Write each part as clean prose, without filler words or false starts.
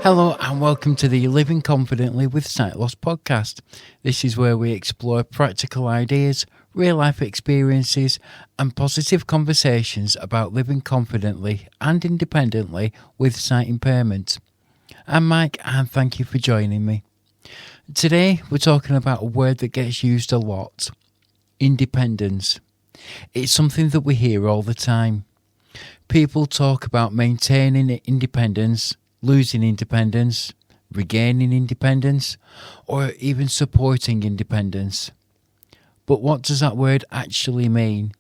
Hello and welcome to the Living Confidently with Sight Loss podcast. This is where we explore practical ideas, real life experiences and positive conversations about living confidently and independently with sight impairment. I'm Mike and thank you for joining me. Today we're talking about a word that gets used a lot: independence. It's something that we hear all the time. People talk about maintaining independence, losing independence, regaining independence, or even supporting independence. But what does that word actually mean?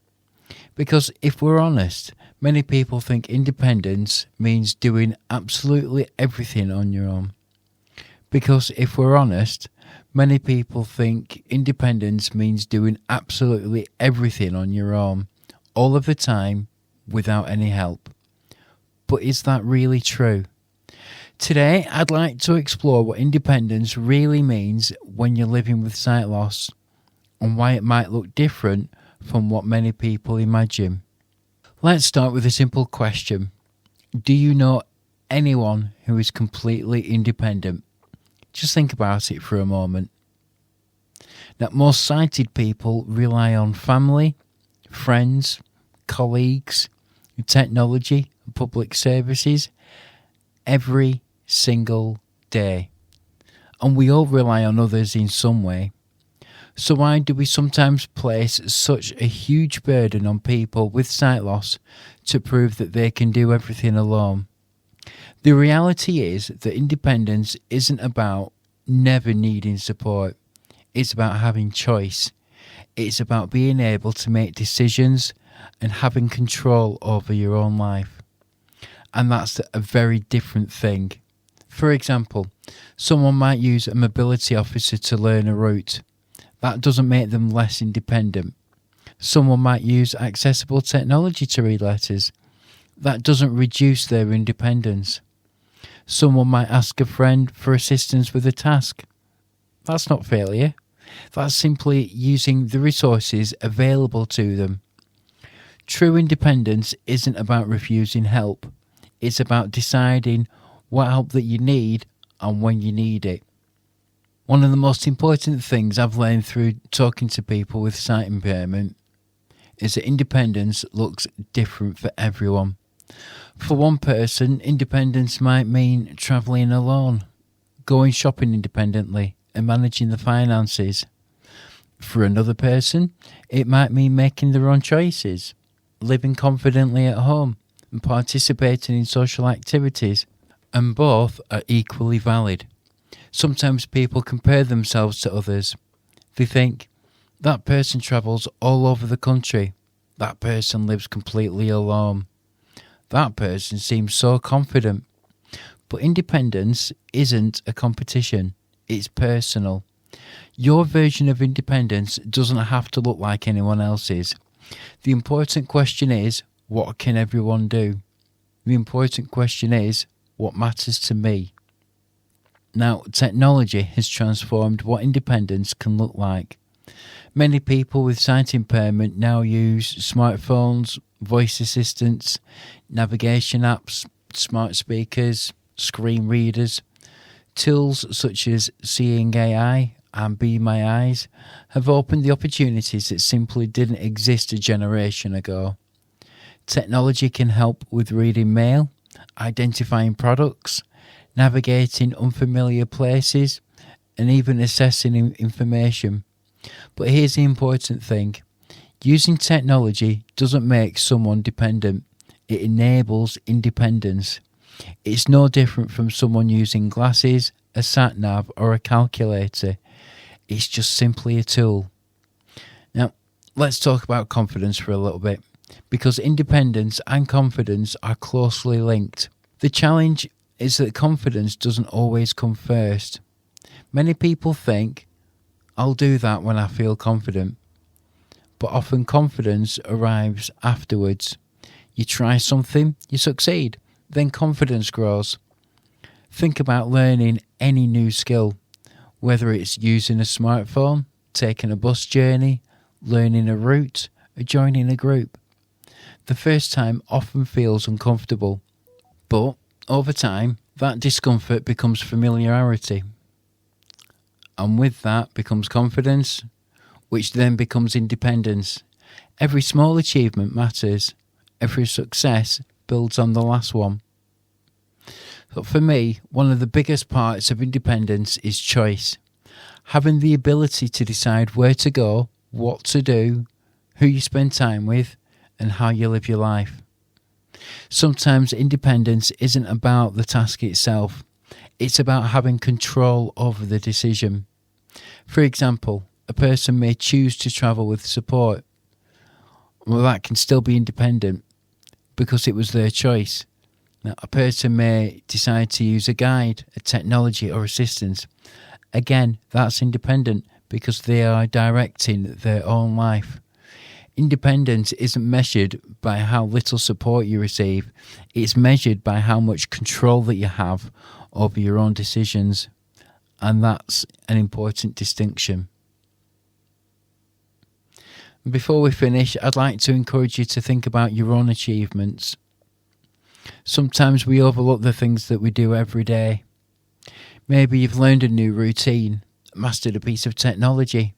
Because if we're honest, many people think independence means doing absolutely everything on your own. Because if we're honest, many people think independence means doing absolutely everything on your own, all of the time, without any help. But is that really true? Today, I'd like to explore what independence really means when you're living with sight loss and why it might look different from what many people imagine. Let's start with a simple question. Do you know anyone who is completely independent? Just think about it for a moment. Now, most sighted people rely on family, friends, colleagues, technology, and public services every single day. And we all rely on others in some way. So why do we sometimes place such a huge burden on people with sight loss to prove that they can do everything alone? The reality is that independence isn't about never needing support. It's about having choice. It's about being able to make decisions and having control over your own life. And that's a very different thing. For example, someone might use a mobility officer to learn a route. That doesn't make them less independent. Someone might use accessible technology to read letters. That doesn't reduce their independence. Someone might ask a friend for assistance with a task. That's not failure. That's simply using the resources available to them. True independence isn't about refusing help. It's about deciding what help that you need and when you need it. One of the most important things I've learned through talking to people with sight impairment is that independence looks different for everyone. For one person, independence might mean travelling alone, going shopping independently and managing the finances. For another person, it might mean making their own choices, living confidently at home and participating in social activities. And both are equally valid. Sometimes people compare themselves to others. They think, that person travels all over the country. That person lives completely alone. That person seems so confident. But independence isn't a competition. It's personal. Your version of independence doesn't have to look like anyone else's. The important question is, what can everyone do? The important question is, what matters to me? Now, technology has transformed what independence can look like. Many people with sight impairment now use smartphones, voice assistants, navigation apps, smart speakers, screen readers. Tools such as Seeing AI and Be My Eyes have opened the opportunities that simply didn't exist a generation ago. Technology can help with reading mail, identifying products, navigating unfamiliar places, and even assessing information. But here's the important thing. Using technology doesn't make someone dependent. It enables independence. It's no different from someone using glasses, a sat-nav, or a calculator. It's just simply a tool. Now, let's talk about confidence for a little bit, because independence and confidence are closely linked. The challenge is that confidence doesn't always come first. Many people think, I'll do that when I feel confident. But often confidence arrives afterwards. You try something, you succeed, then confidence grows. Think about learning any new skill, whether it's using a smartphone, taking a bus journey, learning a route, or joining a group. The first time often feels uncomfortable, but over time, That discomfort becomes familiarity. And with that becomes confidence, which then becomes independence. Every small achievement matters. Every success builds on the last one. But for me, one of the biggest parts of independence is choice. Having the ability to decide where to go, what to do, who you spend time with, and how you live your life. Sometimes independence isn't about the task itself. It's about having control over the decision. For example, a person may choose to travel with support. Well, that can still be independent because it was their choice. Now, a person may decide to use a guide, a technology or assistance. Again, that's independent because they are directing their own life. Independence isn't measured by how little support you receive. It's measured by how much control that you have over your own decisions. And that's an important distinction. Before we finish, I'd like to encourage you to think about your own achievements. Sometimes we overlook the things that we do every day. Maybe you've learned a new routine, mastered a piece of technology,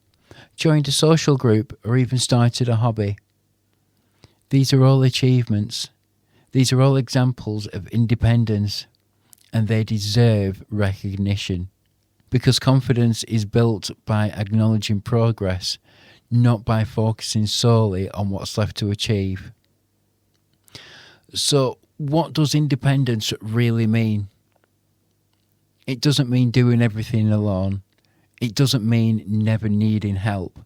joined a social group, or even started a hobby. These are all achievements. These are all examples of independence, and they deserve recognition. Because confidence is built by acknowledging progress, not by focusing solely on what's left to achieve. So, what does independence really mean? It doesn't mean doing everything alone. It doesn't mean never needing help.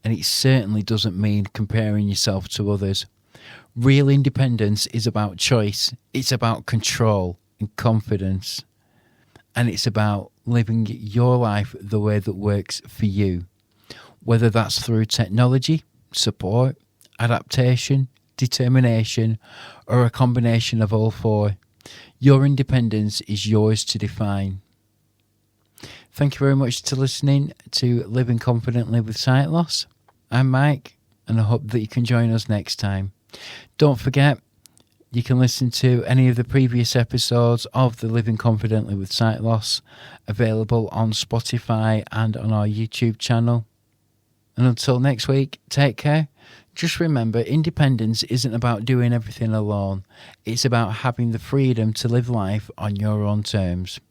And it certainly doesn't mean comparing yourself to others. Real independence is about choice. It's about control and confidence. And it's about living your life the way that works for you. Whether that's through technology, support, adaptation, determination, or a combination of all four. Your independence is yours to define. Thank you very much for listening to Living Confidently with Sight Loss. I'm Mike, and I hope that you can join us next time. Don't forget, you can listen to any of the previous episodes of the Living Confidently with Sight Loss available on Spotify and on our YouTube channel. And until next week, take care. Just remember, independence isn't about doing everything alone. It's about having the freedom to live life on your own terms.